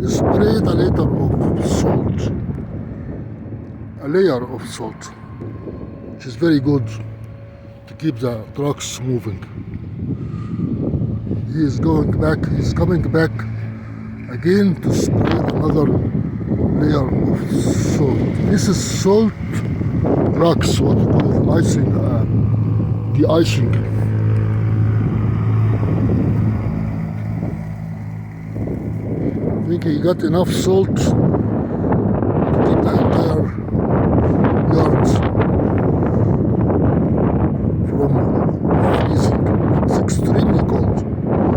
Sprayed a layer of salt, which is very good to keep the trucks moving. He is going back, he's coming back again to spray another layer of salt. This is salt rocks, what you call it, icing, de-icing. I think he got enough salt